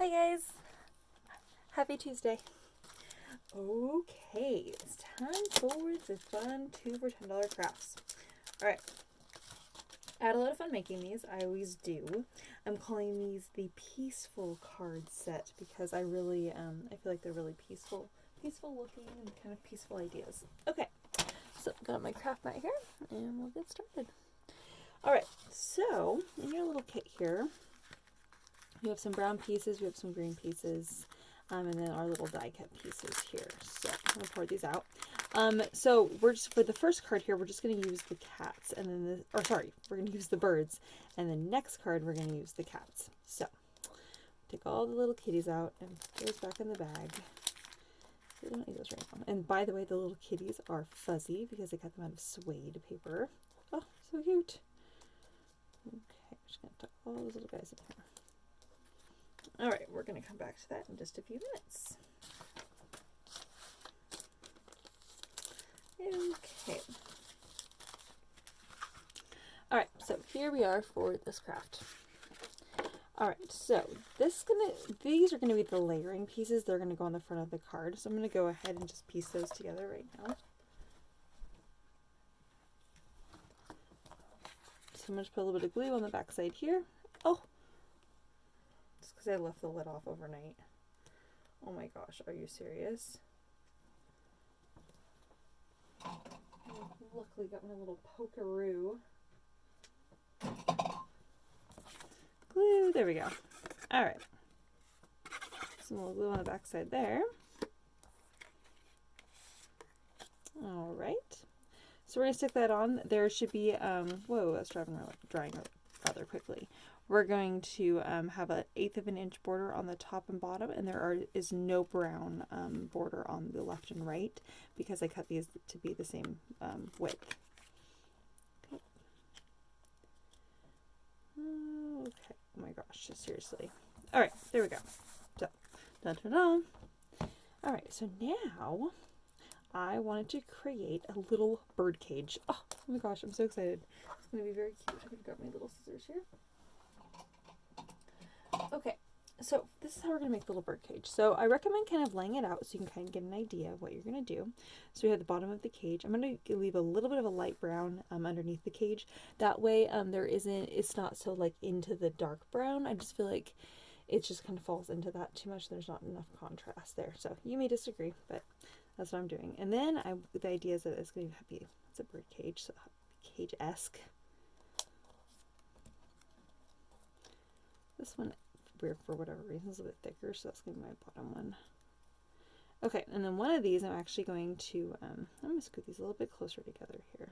Hi guys! Happy Tuesday. Okay, it's time for the fun 2 for $10 crafts. Alright, I had a lot of fun making these. I always do. I'm calling these the peaceful card set because I really, I feel like they're really peaceful looking and kind of peaceful ideas. Okay, so got my craft mat here and we'll get started. Alright, so in your little kit here, we have some brown pieces, we have some green pieces, and then our little die cut pieces here. So I'm going to pour these out. So we're just, for the first card here, we're just going to use the cats, and then we're going to use the birds, and the next card we're going to use the cats. So take all the little kitties out and put those back in the bag. So we don't need those right now. And by the way, the little kitties are fuzzy because I got them out of suede paper. Oh, so cute. Okay, I'm just going to tuck all those little guys in here. Alright, we're going to come back to that in just a few minutes. Okay. Alright, so here we are for this craft. Alright, so these are going to be the layering pieces. They're going to go on the front of the card. So I'm going to go ahead and just piece those together right now. So I'm going to put a little bit of glue on the back side here. Oh! Because I left the lid off overnight. Oh my gosh, are you serious? Luckily got my little pokeroo. Glue, there we go. Alright. Some little glue on the back side there. Alright. So we're going to stick that on. There should be, whoa, that's drying rather quickly. We're going to have an 1/8 of an inch border on the top and bottom, and there is no brown border on the left and right because I cut these to be the same width. Okay. Okay. Oh my gosh, seriously. All right, there we go. So, dun-dun-dun. All right, so now I wanted to create a little bird cage. Oh my gosh, I'm so excited. It's going to be very cute. I'm going to grab my little scissors here. Okay, so this is how we're going to make the little bird cage. So I recommend kind of laying it out so you can kind of get an idea of what you're going to do. So we have the bottom of the cage. I'm going to leave a little bit of a light brown underneath the cage. That way it's not so like into the dark brown. I just feel like it just kind of falls into that too much. There's not enough contrast there. So you may disagree, but that's what I'm doing. And then the idea is that it's going to be, it's a bird cage, so cage-esque. This one, for whatever reason, is a bit thicker, so that's going to be my bottom one. Okay, and then one of these I'm actually going to, I'm going to scoot these a little bit closer together here.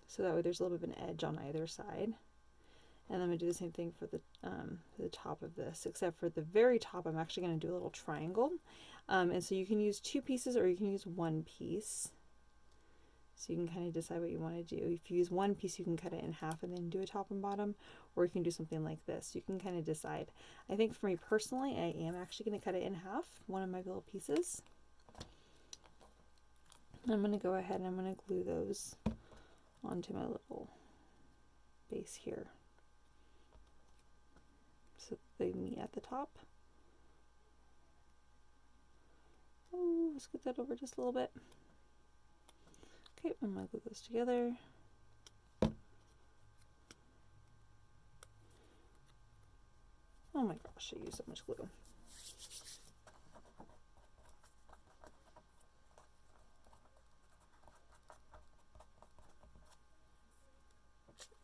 So that way there's a little bit of an edge on either side. And I'm going to do the same thing for the top of this, except for the very top I'm actually going to do a little triangle. And so you can use 2 pieces or you can use 1 piece. So you can kind of decide what you want to do. If you use 1 piece, you can cut it in half and then do a top and bottom, or you can do something like this. You can kind of decide. I think for me personally, I am actually going to cut it in half, one of my little pieces. I'm going to go ahead and I'm going to glue those onto my little base here, so they meet at the top. Oh, let's get that over just a little bit. Okay, I'm going to glue those together. Oh my gosh, I used so much glue.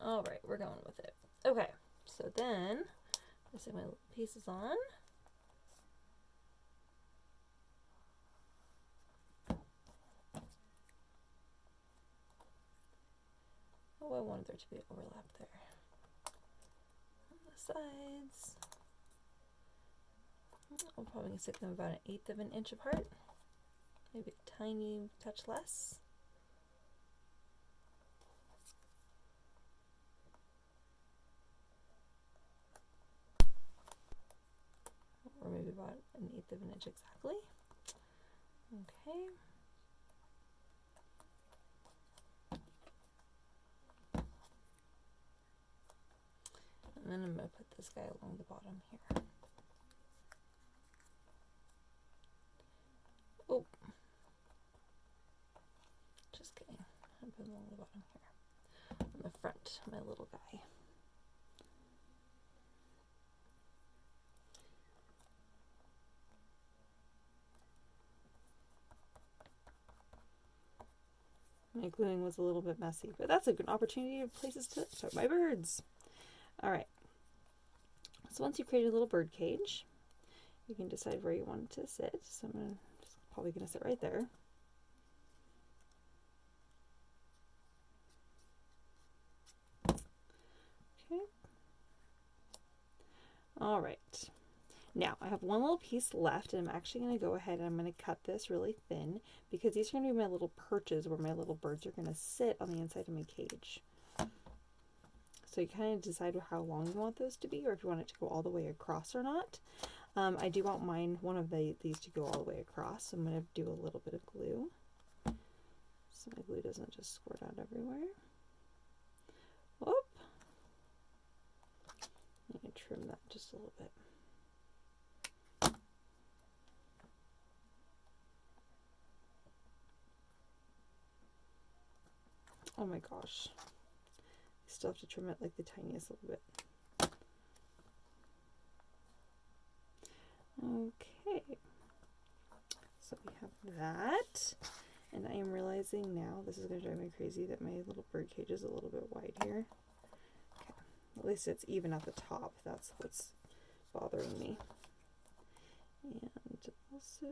Alright, we're going with it. Okay, so then I set my little pieces on. Oh, I wanted there to be overlap there. On the sides. I'm probably going to stick them about 1/8 of an inch apart. Maybe a tiny touch less. Or maybe about 1/8 of an inch exactly. Okay. And then I'm going to put this guy along the bottom here. Oh. Just kidding. I'm putting along the bottom here. On the front, my little guy. My gluing was a little bit messy, but that's a good opportunity of places to put my birds. All right. So once you create a little bird cage, you can decide where you want it to sit. So I'm probably going to sit right there. Okay. All right. Now I have one little piece left, and I'm actually going to go ahead and I'm going to cut this really thin because these are going to be my little perches where my little birds are going to sit on the inside of my cage. So you kind of decide how long you want those to be, or if you want it to go all the way across or not. I do want one of these to go all the way across, so I'm going to do a little bit of glue so my glue doesn't just squirt out everywhere. Whoop. I'm going to trim that just a little bit. Oh my gosh. I still have to trim it like the tiniest little bit. Okay. So we have that. And I am realizing now, this is going to drive me crazy, that my little bird cage is a little bit wide here. Okay. At least it's even at the top. That's what's bothering me. And also,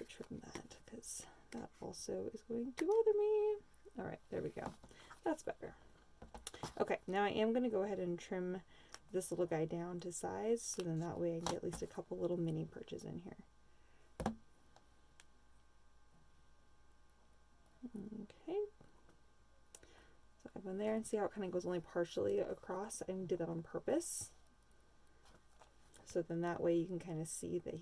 trim that because that also is going to bother me. All right, there we go. That's better. Okay, now I am going to go ahead and trim this little guy down to size, so then that way I can get at least a couple little mini perches in here. Okay. So I have one there, and see how it kind of goes only partially across. I did that on purpose. So then that way you can kind of see that